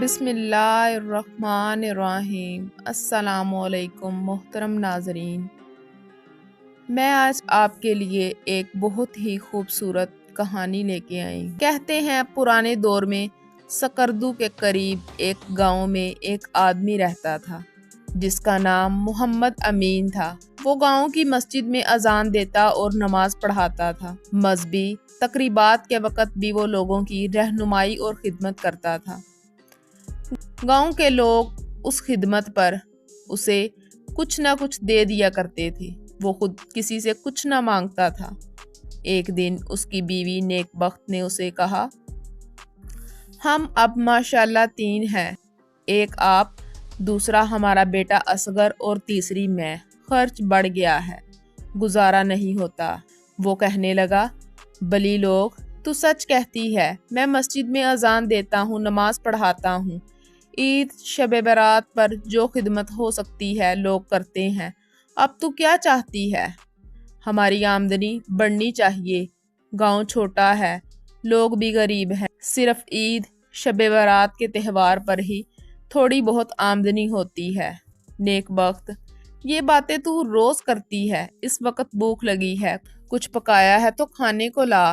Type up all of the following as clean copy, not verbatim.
بسم اللہ الرحمن الرحیم۔ السلام علیکم محترم ناظرین، میں آج آپ کے لیے ایک بہت ہی خوبصورت کہانی لے کے آئی۔ کہتے ہیں پرانے دور میں سکردو کے قریب ایک گاؤں میں ایک آدمی رہتا تھا جس کا نام محمد امین تھا۔ وہ گاؤں کی مسجد میں اذان دیتا اور نماز پڑھاتا تھا۔ مذہبی تقریبات کے وقت بھی وہ لوگوں کی رہنمائی اور خدمت کرتا تھا۔ گاؤں کے لوگ اس خدمت پر اسے کچھ نہ کچھ دے دیا کرتے تھے۔ وہ خود کسی سے کچھ نہ مانگتا تھا۔ ایک دن اس کی بیوی نیک بخت نے اسے کہا، ہم اب ماشاءاللہ 3 ہیں، ایک آپ، دوسرا ہمارا بیٹا اصغر اور تیسری میں۔ خرچ بڑھ گیا ہے، گزارا نہیں ہوتا۔ وہ کہنے لگا، بلی لوگ، تو سچ کہتی ہے، میں مسجد میں اذان دیتا ہوں، نماز پڑھاتا ہوں، عید شب برات پر جو خدمت ہو سکتی ہے لوگ کرتے ہیں، اب تو کیا چاہتی ہے؟ ہماری آمدنی بڑھنی چاہیے، گاؤں چھوٹا ہے، لوگ بھی غریب ہیں، صرف عید شب برات کے تہوار پر ہی تھوڑی بہت آمدنی ہوتی ہے۔ نیک بخت، یہ باتیں تو روز کرتی ہے، اس وقت بھوک لگی ہے، کچھ پکایا ہے تو کھانے کو لا۔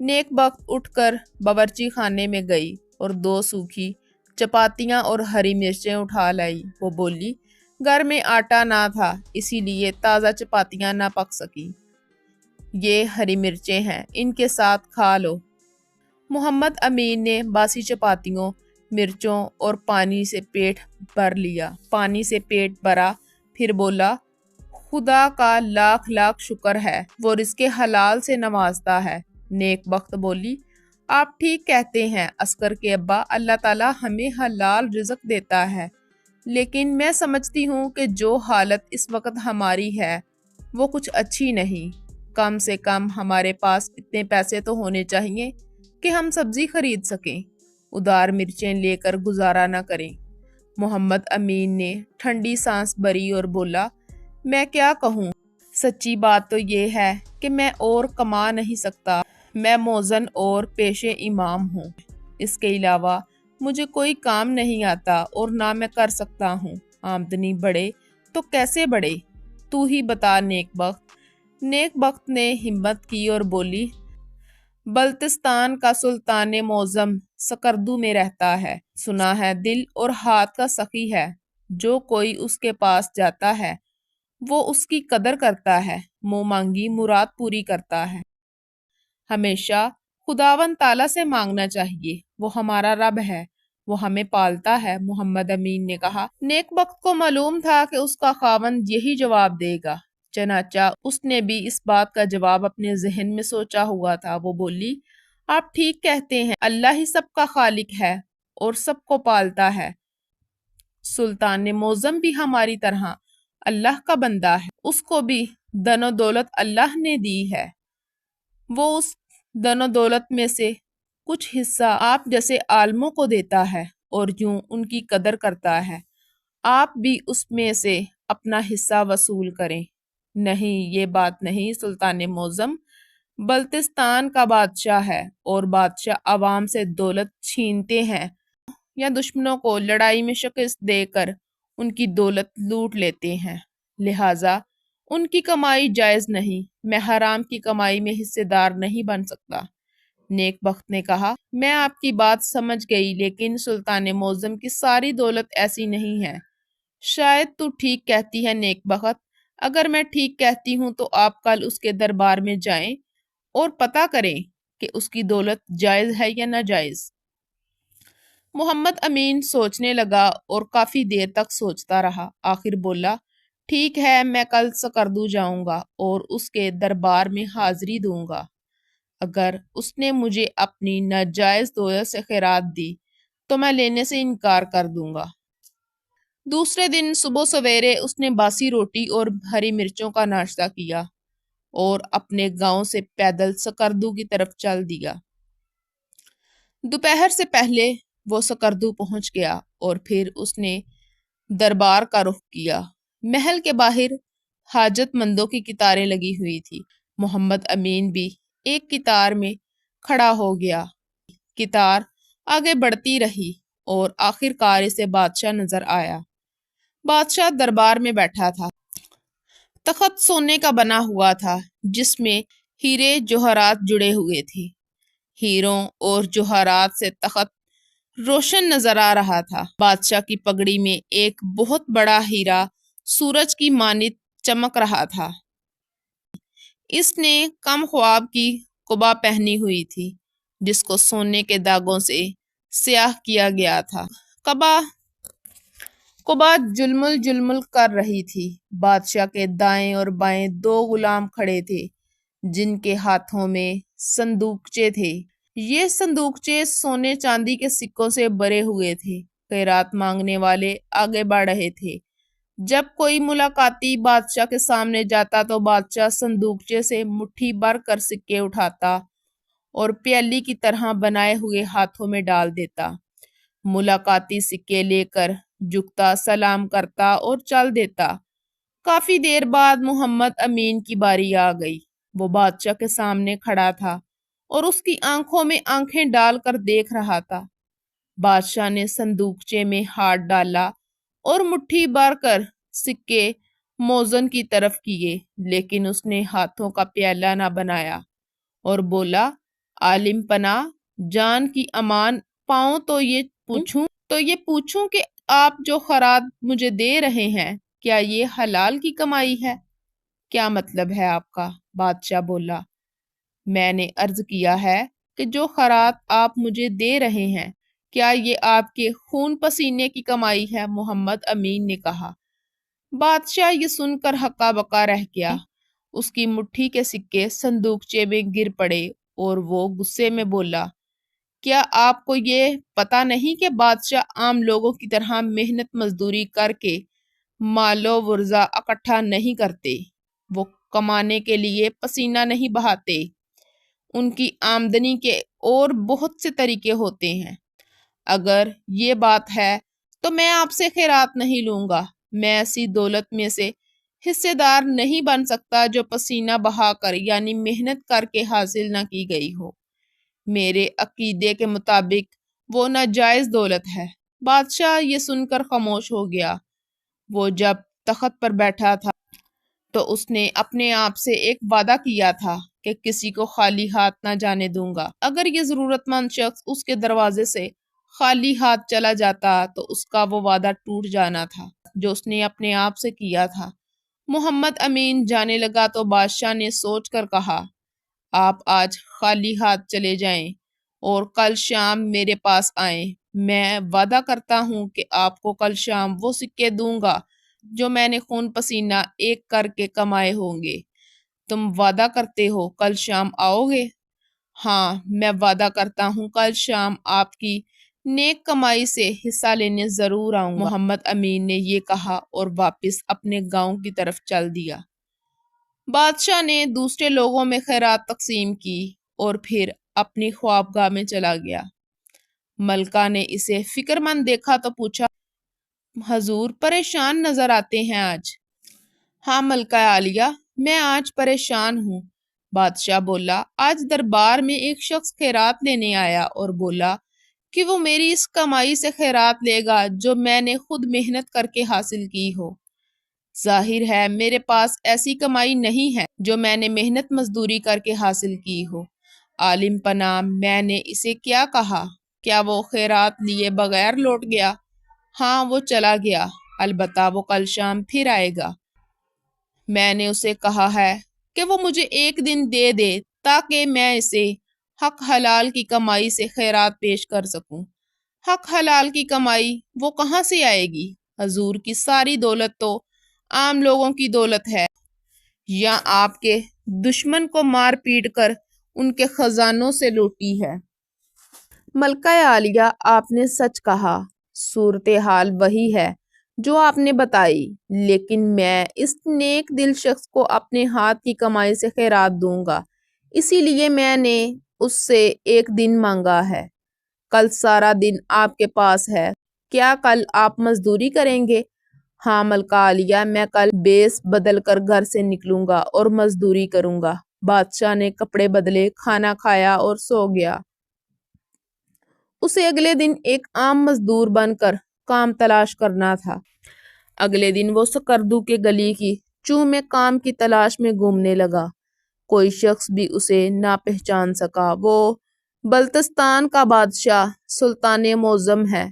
نیک بخت اٹھ کر باورچی خانے میں گئی اور 2 سوکھی چپاتیاں اور ہری مرچیں اٹھا لائی۔ وہ بولی، گھر میں آٹا نہ تھا، اسی لیے تازہ چپاتیاں نہ پک سکی۔ یہ ہری مرچیں ہیں، ان کے ساتھ کھا لو۔ محمد امین نے باسی چپاتیوں، مرچوں اور پانی سے پیٹ بھر لیا۔ پانی سے پیٹ بھرا، پھر بولا، خدا کا لاکھ لاکھ شکر ہے، وہ رزق حلال سے نوازتا ہے۔ نیک بخت بولی، آپ ٹھیک کہتے ہیں اصغر کے ابا، اللہ تعالیٰ ہمیں حلال رزق دیتا ہے، لیکن میں سمجھتی ہوں کہ جو حالت اس وقت ہماری ہے وہ کچھ اچھی نہیں۔ کم سے کم ہمارے پاس اتنے پیسے تو ہونے چاہیے کہ ہم سبزی خرید سکیں، ادھار مرچیں لے کر گزارا نہ کریں۔ محمد امین نے ٹھنڈی سانس بھری اور بولا، میں کیا کہوں، سچی بات تو یہ ہے کہ میں اور کما نہیں سکتا، میں موذن اور پیشے امام ہوں، اس کے علاوہ مجھے کوئی کام نہیں آتا اور نہ میں کر سکتا ہوں۔ آمدنی بڑھے تو کیسے بڑھے، تو ہی بتا نیک بخت۔ نیک بخت نے ہمت کی اور بولی، بلتستان کا سلطان معظم سکردو میں رہتا ہے، سنا ہے دل اور ہاتھ کا سخی ہے، جو کوئی اس کے پاس جاتا ہے وہ اس کی قدر کرتا ہے، منہ مانگی مراد پوری کرتا ہے۔ ہمیشہ خداوند تعالیٰ سے مانگنا چاہیے، وہ ہمارا رب ہے، وہ ہمیں پالتا ہے۔ محمد امین نے کہا۔ نیک بخت کو معلوم تھا کہ اس کا خاوند یہی جواب دے گا، چنانچہ اس نے بھی اس بات کا جواب اپنے ذہن میں سوچا ہوا تھا۔ وہ بولی، آپ ٹھیک کہتے ہیں، اللہ ہی سب کا خالق ہے اور سب کو پالتا ہے۔ سلطان معظم بھی ہماری طرح اللہ کا بندہ ہے، اس کو بھی دن و دولت اللہ نے دی ہے، وہ اس دن و دولت میں سے کچھ حصہ آپ جیسے عالموں کو دیتا ہے اور یوں ان کی قدر کرتا ہے، آپ بھی اس میں سے اپنا حصہ وصول کریں۔ نہیں، یہ بات نہیں، سلطان معظم بلتستان کا بادشاہ ہے اور بادشاہ عوام سے دولت چھینتے ہیں یا دشمنوں کو لڑائی میں شکست دے کر ان کی دولت لوٹ لیتے ہیں، لہٰذا ان کی کمائی جائز نہیں، میں حرام کی کمائی میں حصے دار نہیں بن سکتا۔ نیک بخت نے کہا، میں آپ کی بات سمجھ گئی، لیکن سلطان معظم کی ساری دولت ایسی نہیں ہے۔ شاید تو ٹھیک کہتی ہے نیک بخت، اگر میں ٹھیک کہتی ہوں تو آپ کل اس کے دربار میں جائیں اور پتہ کریں کہ اس کی دولت جائز ہے یا ناجائز۔ محمد امین سوچنے لگا اور کافی دیر تک سوچتا رہا، آخر بولا، ٹھیک ہے، میں کل سکردو جاؤں گا اور اس کے دربار میں حاضری دوں گا، اگر اس نے مجھے اپنی ناجائز دولت سے خیرات دی تو میں لینے سے انکار کر دوں گا۔ دوسرے دن صبح سویرے اس نے باسی روٹی اور ہری مرچوں کا ناشتہ کیا اور اپنے گاؤں سے پیدل سکردو کی طرف چل دیا۔ دوپہر سے پہلے وہ سکردو پہنچ گیا اور پھر اس نے دربار کا رخ کیا۔ محل کے باہر حاجت مندوں کی قطاریں لگی ہوئی تھی۔ محمد امین بھی ایک قطار میں کھڑا ہو گیا۔ قطار آگے بڑھتی رہی اور آخر کار اسے بادشاہ نظر آیا۔ بادشاہ دربار میں بیٹھا تھا۔ تخت سونے کا بنا ہوا تھا جس میں ہیرے جوہرات جڑے ہوئے تھے۔ ہیروں اور جوہرات سے تخت روشن نظر آ رہا تھا۔ بادشاہ کی پگڑی میں ایک بہت بڑا ہیرا سورج کی مانند چمک رہا تھا۔ اس نے کم خواب کی قبا پہنی ہوئی تھی جس کو سونے کے داغوں سے سیاہ کیا گیا تھا۔ قبا جلمل جلمل کر رہی تھی۔ بادشاہ کے دائیں اور بائیں دو غلام کھڑے تھے جن کے ہاتھوں میں صندوقچے تھے۔ یہ صندوقچے سونے چاندی کے سکوں سے بھرے ہوئے تھے۔ خیرات مانگنے والے آگے بڑھ رہے تھے۔ جب کوئی ملاقاتی بادشاہ کے سامنے جاتا تو بادشاہ صندوقچے سے مٹھی بھر کر سکے اٹھاتا اور پیالی کی طرح بنائے ہوئے ہاتھوں میں ڈال دیتا۔ ملاقاتی سکے لے کر جھکتا، سلام کرتا اور چل دیتا۔ کافی دیر بعد محمد امین کی باری آ گئی۔ وہ بادشاہ کے سامنے کھڑا تھا اور اس کی آنکھوں میں آنکھیں ڈال کر دیکھ رہا تھا۔ بادشاہ نے صندوقچے میں ہاتھ ڈالا اور مٹھی بھر کر سکے موزن کی طرف کیے، لیکن اس نے ہاتھوں کا پیالہ نہ بنایا اور بولا، عالم پناہ، جان کی امان پاؤں تو یہ پوچھوں کہ آپ جو خیرات مجھے دے رہے ہیں کیا یہ حلال کی کمائی ہے؟ کیا مطلب ہے آپ کا؟ بادشاہ بولا، میں نے عرض کیا ہے کہ جو خیرات آپ مجھے دے رہے ہیں کیا یہ آپ کے خون پسینے کی کمائی ہے؟ محمد امین نے کہا۔ بادشاہ یہ سن کر ہکا بکا رہ گیا۔ اس کی مٹھی کے سکے صندوقچے میں گر پڑے اور وہ غصے میں بولا، کیا آپ کو یہ پتا نہیں کہ بادشاہ عام لوگوں کی طرح محنت مزدوری کر کے مال و ورثہ اکٹھا نہیں کرتے؟ وہ کمانے کے لیے پسینہ نہیں بہاتے۔ ان کی آمدنی کے اور بہت سے طریقے ہوتے ہیں۔ اگر یہ بات ہے تو میں آپ سے خیرات نہیں لوں گا۔ میں ایسی دولت میں سے حصے دار نہیں بن سکتا جو پسینہ بہا کر یعنی محنت کر کے حاصل نہ کی گئی ہو۔ میرے عقیدے کے مطابق وہ ناجائز دولت ہے۔ بادشاہ یہ سن کر خاموش ہو گیا۔ وہ جب تخت پر بیٹھا تھا تو اس نے اپنے آپ سے ایک وعدہ کیا تھا کہ کسی کو خالی ہاتھ نہ جانے دوں گا۔ اگر یہ ضرورت مند شخص اس کے دروازے سے خالی ہاتھ چلا جاتا تو اس کا وہ وعدہ ٹوٹ جانا تھا جو اس نے اپنے آپ سے کیا تھا۔ محمد امین جانے لگا تو بادشاہ نے سوچ کر کہا، آپ آج خالی ہاتھ چلے جائیں اور کل شام میرے پاس آئیں۔ میں وعدہ کرتا ہوں کہ آپ کو کل شام وہ سکے دوں گا جو میں نے خون پسینہ ایک کر کے کمائے ہوں گے۔ تم وعدہ کرتے ہو کل شام آؤ گے؟ ہاں، میں وعدہ کرتا ہوں کل شام آپ کی نیک کمائی سے حصہ لینے ضرور آؤں گا۔ محمد امین نے یہ کہا اور واپس اپنے گاؤں کی طرف چل دیا۔ بادشاہ نے دوسرے لوگوں میں خیرات تقسیم کی اور پھر اپنی خوابگاہ میں چلا گیا۔ ملکہ نے اسے فکر مند دیکھا تو پوچھا، حضور پریشان نظر آتے ہیں آج؟ ہاں ملکہ عالیہ، میں آج پریشان ہوں۔ بادشاہ بولا، آج دربار میں ایک شخص خیرات لینے آیا اور بولا کہ وہ میری اس کمائی سے خیرات لے گا جو میں نے خود محنت کر کے حاصل کی ہو۔ ظاہر ہے میرے پاس ایسی کمائی نہیں ہے جو میں نے محنت مزدوری کر کے حاصل کی ہو۔ عالم پناہ، میں نے اسے کیا کہا؟ کیا وہ خیرات لیے بغیر لوٹ گیا؟ ہاں، وہ چلا گیا، البتہ وہ کل شام پھر آئے گا۔ میں نے اسے کہا ہے کہ وہ مجھے ایک دن دے دے تاکہ میں اسے حق حلال کی کمائی سے خیرات پیش کر سکوں۔ حق حلال کی کمائی وہ کہاں سے آئے گی؟ حضور کی ساری دولت تو عام لوگوں کی دولت ہے یا آپ کے دشمن کو مار پیٹ کر ان کے خزانوں سے لوٹی ہے۔ ملکہ عالیہ، آپ نے سچ کہا، صورتحال وہی ہے جو آپ نے بتائی، لیکن میں اس نیک دل شخص کو اپنے ہاتھ کی کمائی سے خیرات دوں گا، اسی لیے میں نے اس سے ایک دن مانگا ہے۔ کل سارا دن آپ کے پاس ہے، کیا کل آپ مزدوری کریں گے؟ ہاں ملکہ عالیہ، میں کل بیس بدل کر گھر سے نکلوں گا اور مزدوری کروں گا۔ بادشاہ نے کپڑے بدلے، کھانا کھایا اور سو گیا۔ اسے اگلے دن ایک عام مزدور بن کر کام تلاش کرنا تھا۔ اگلے دن وہ سکردو کے گلی کی چوں میں کام کی تلاش میں گھومنے لگا۔ کوئی شخص بھی اسے نہ پہچان سکا۔ وہ بلتستان کا بادشاہ سلطان معظم ہے۔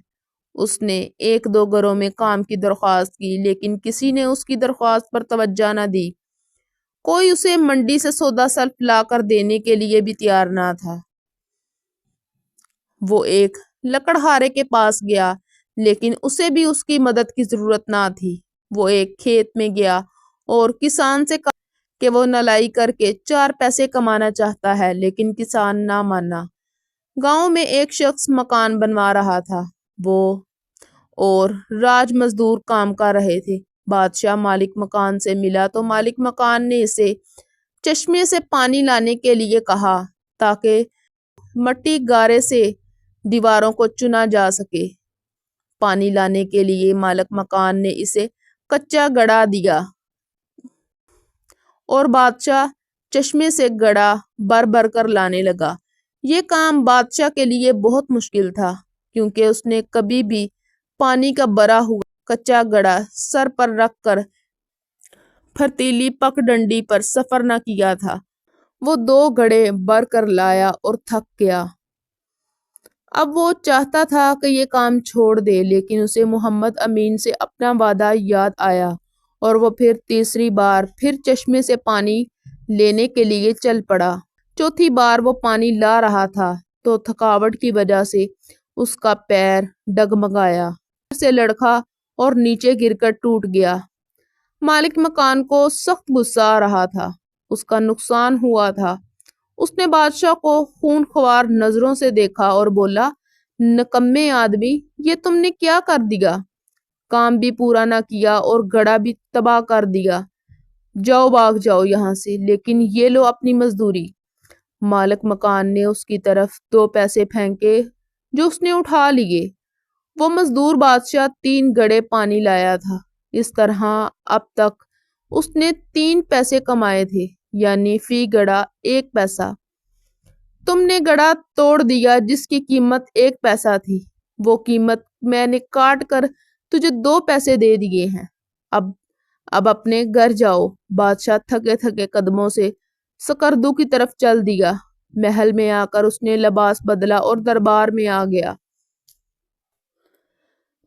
اس نے ایک دو گھروں میں کام کی درخواست کی، لیکن کسی نے اس کی درخواست پر توجہ نہ دی۔ کوئی اسے منڈی سے سودا سلف لا کر دینے کے لیے بھی تیار نہ تھا۔ وہ ایک لکڑہارے کے پاس گیا، لیکن اسے بھی اس کی مدد کی ضرورت نہ تھی۔ وہ ایک کھیت میں گیا اور کسان سے کہا کہ وہ نلائی کر کے 4 پیسے کمانا چاہتا ہے، لیکن کسان نہ مانا۔ گاؤں میں ایک شخص مکان بنوا رہا تھا۔ وہ اور راج مزدور کام کر رہے تھے۔ بادشاہ مالک مکان سے ملا تو مالک مکان نے اسے چشمے سے پانی لانے کے لیے کہا تاکہ مٹی گارے سے دیواروں کو چنا جا سکے۔ پانی لانے کے لیے مالک مکان نے اسے کچا گڑا دیا اور بادشاہ چشمے سے گڑا بھر بھر کر لانے لگا۔ یہ کام بادشاہ کے لیے بہت مشکل تھا، کیونکہ اس نے کبھی بھی پانی کا بھرا ہوا کچا گڑا سر پر رکھ کر پھرتیلی پک ڈنڈی پر سفر نہ کیا تھا۔ وہ 2 گھڑے بھر کر لایا اور تھک گیا۔ اب وہ چاہتا تھا کہ یہ کام چھوڑ دے، لیکن اسے محمد امین سے اپنا وعدہ یاد آیا اور وہ پھر تیسری بار پھر چشمے سے پانی لینے کے لیے چل پڑا۔ چوتھی بار وہ پانی لا رہا تھا تو تھکاوٹ کی وجہ سے اس کا پیر ڈگمگایا، سے لڑکھا اور نیچے گر کر ٹوٹ گیا۔ مالک مکان کو سخت غصہ آ رہا تھا۔ اس کا نقصان ہوا تھا۔ اس نے بادشاہ کو خون خوار نظروں سے دیکھا اور بولا، نکمے آدمی، یہ تم نے کیا کر دیا؟ کام بھی پورا نہ کیا اور گھڑا بھی تباہ کر دیا۔ جاؤ، بھاگ جاؤ یہاں سے، لیکن یہ لو اپنی مزدوری۔ مالک مکان نے اس کی طرف 2 پیسے پھینکے جو اس نے اٹھا لیے۔ وہ مزدور بادشاہ 3 گھڑے پانی لایا تھا۔ اس طرح اب تک اس نے 3 پیسے کمائے تھے، یعنی فی گھڑا 1 پیسہ۔ تم نے گھڑا توڑ دیا جس کی قیمت 1 پیسہ تھی۔ وہ قیمت میں نے کاٹ کر تجھے 2 پیسے دے دیے ہیں۔ اب اپنے گھر جاؤ۔ بادشاہ تھکے تھکے قدموں سے سکردو کی طرف چل دیا۔ محل میں آ کر اس نے لباس بدلا اور دربار میں آ گیا۔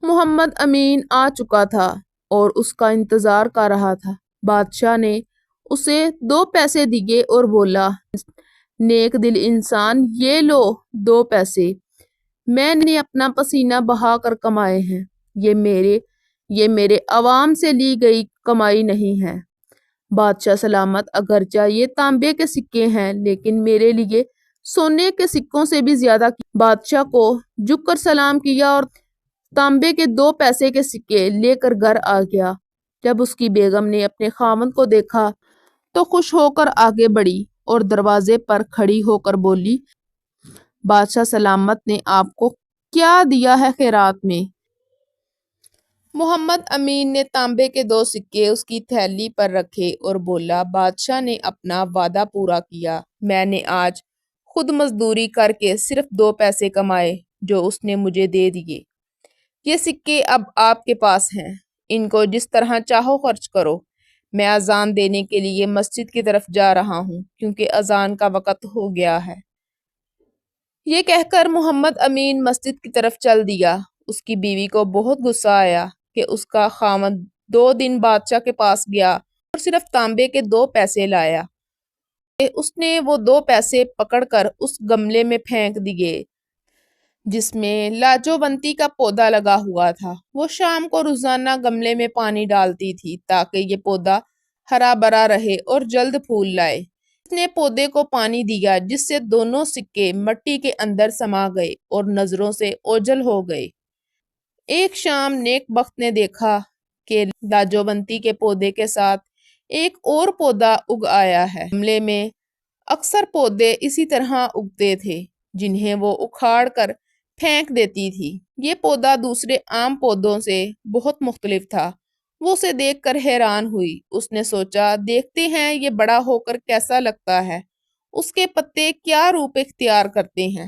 محمد امین آ چکا تھا اور اس کا انتظار کر رہا تھا۔ بادشاہ نے اسے 2 پیسے دیے اور بولا، نیک دل انسان، یہ لو 2 پیسے، میں نے اپنا پسینہ بہا کر کمائے ہیں۔ یہ میرے عوام سے لی گئی کمائی نہیں ہے۔ بادشاہ سلامت، اگرچہ یہ تانبے کے سکے ہیں، لیکن میرے لیے سونے کے سکوں سے بھی زیادہ۔ بادشاہ کو جھک کر سلام کیا اور تانبے کے 2 پیسے کے سکے لے کر گھر آ گیا۔ جب اس کی بیگم نے اپنے خاوند کو دیکھا تو خوش ہو کر آگے بڑھی اور دروازے پر کھڑی ہو کر بولی، بادشاہ سلامت نے آپ کو کیا دیا ہے خیرات میں؟ محمد امین نے تانبے کے 2 سکے اس کی تھیلی پر رکھے اور بولا، بادشاہ نے اپنا وعدہ پورا کیا۔ میں نے آج خود مزدوری کر کے صرف 2 پیسے کمائے جو اس نے مجھے دے دیے۔ یہ سکے اب آپ کے پاس ہیں، ان کو جس طرح چاہو خرچ کرو۔ میں اذان دینے کے لیے مسجد کی طرف جا رہا ہوں، کیونکہ اذان کا وقت ہو گیا ہے۔ یہ کہہ کر محمد امین مسجد کی طرف چل دیا۔ اس کی بیوی کو بہت غصہ آیا کہ اس کا خاوند 2 دن بادشاہ کے پاس گیا اور صرف تانبے کے 2 پیسے لایا۔ اس نے وہ 2 پیسے پکڑ کر اس گملے میں پھینک دیے جس میں لاجوونتی کا پودا لگا ہوا تھا۔ وہ شام کو روزانہ گملے میں پانی ڈالتی تھی تاکہ یہ پودا ہرا بھرا رہے اور جلد پھول لائے۔ اس نے پودے کو پانی دیا، جس سے دونوں سکے مٹی کے اندر سما گئے اور نظروں سے اوجھل ہو گئے۔ ایک شام نیک بخت نے دیکھا کہ لاجوونتی کے پودے کے ساتھ ایک اور پودا اگ آیا ہے۔ گملے میں اکثر پودے اسی طرح اگتے تھے، جنہیں وہ اکھاڑ کر پھینک دیتی تھی۔ یہ پودا دوسرے عام پودوں سے بہت مختلف تھا۔ وہ اسے دیکھ کر حیران ہوئی۔ اس نے سوچا، دیکھتے ہیں یہ بڑا ہو کر کیسا لگتا ہے، اس کے پتے کیا روپ اختیار کرتے ہیں۔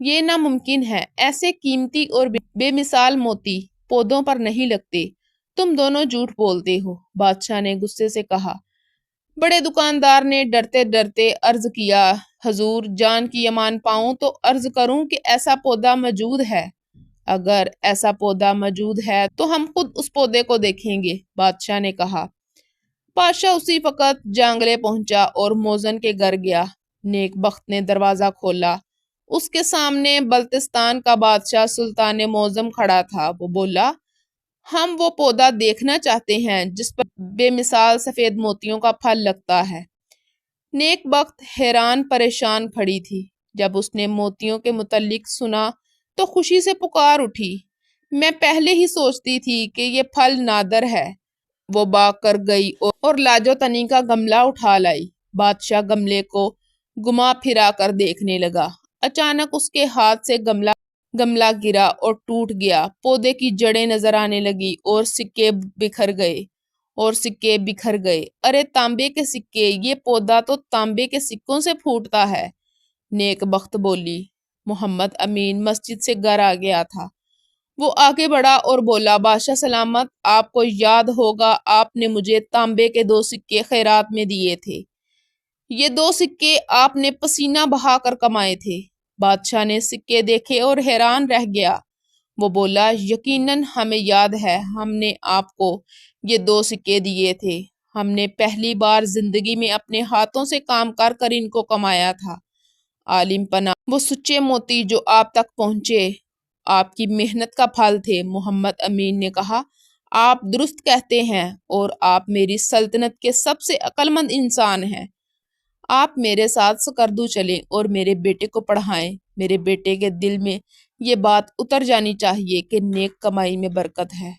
یہ ناممکن ہے، ایسے قیمتی اور بے مثال موتی پودوں پر نہیں لگتے، تم دونوں جھوٹ بولتے ہو، بادشاہ نے غصے سے کہا۔ بڑے دکاندار نے ڈرتے ڈرتے عرض کیا، حضور جان کی امان پاؤں تو عرض کروں کہ ایسا پودا موجود ہے۔ اگر ایسا پودا موجود ہے تو ہم خود اس پودے کو دیکھیں گے، بادشاہ نے کہا۔ بادشاہ اسی وقت جانگلے پہنچا اور موزن کے گھر گیا۔ نیک بخت نے دروازہ کھولا۔ اس کے سامنے بلتستان کا بادشاہ سلطان موزم کھڑا تھا۔ وہ بولا، ہم وہ پودا دیکھنا چاہتے ہیں جس پر بے مثال سفید موتیوں کا پھل لگتا ہے۔ نیک بخت حیران پریشان کھڑی تھی۔ جب اس نے موتیوں کے متعلق سنا تو خوشی سے پکار اٹھی، میں پہلے ہی سوچتی تھی کہ یہ پھل نادر ہے۔ وہ بھاگ کر گئی اور لاجو تنی کا گملہ اٹھا لائی۔ بادشاہ گملے کو گما پھرا کر دیکھنے لگا۔ اچانک اس کے ہاتھ سے گملہ گرا اور ٹوٹ گیا۔ پودے کی جڑیں نظر آنے لگی اور سکے بکھر گئے۔ ارے تانبے کے سکے، یہ پودا تو تانبے کے سکوں سے پھوٹتا ہے، نیک بخت بولی۔ محمد امین مسجد سے گھر آ گیا تھا۔ وہ آگے بڑھا اور بولا، بادشاہ سلامت، آپ کو یاد ہوگا آپ نے مجھے تانبے کے 2 سکے خیرات میں دیے تھے۔ یہ 2 سکے آپ نے پسینہ بہا کر کمائے تھے۔ بادشاہ نے سکے دیکھے اور حیران رہ گیا۔ وہ بولا، یقیناً ہمیں یاد ہے، ہم نے آپ کو یہ 2 سکے دیے تھے۔ ہم نے پہلی بار زندگی میں اپنے ہاتھوں سے کام کر ان کو کمایا تھا۔ عالم پناہ، وہ سچے موتی جو آپ تک پہنچے آپ کی محنت کا پھل تھے، محمد امین نے کہا۔ آپ درست کہتے ہیں اور آپ میری سلطنت کے سب سے عقل مند انسان ہیں۔ آپ میرے ساتھ سکردو چلیں اور میرے بیٹے کو پڑھائیں۔ میرے بیٹے کے دل میں یہ بات اتر جانی چاہیے کہ نیک کمائی میں برکت ہے۔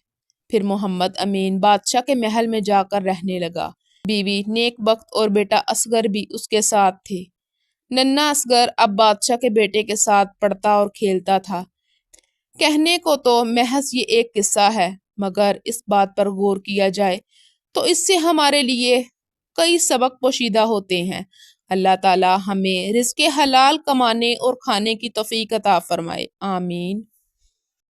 پھر محمد امین بادشاہ کے محل میں جا کر رہنے لگا۔ بیوی نیک بخت اور بیٹا اصغر بھی اس کے ساتھ تھے۔ ننھا اصغر اب بادشاہ کے بیٹے کے ساتھ پڑھتا اور کھیلتا تھا۔ کہنے کو تو محض یہ ایک قصہ ہے، مگر اس بات پر غور کیا جائے تو اس سے ہمارے لیے کئی سبق پوشیدہ ہوتے ہیں۔ اللہ تعالی ہمیں رزق حلال کمانے اور کھانے کی توفیق عطا فرمائے، آمین۔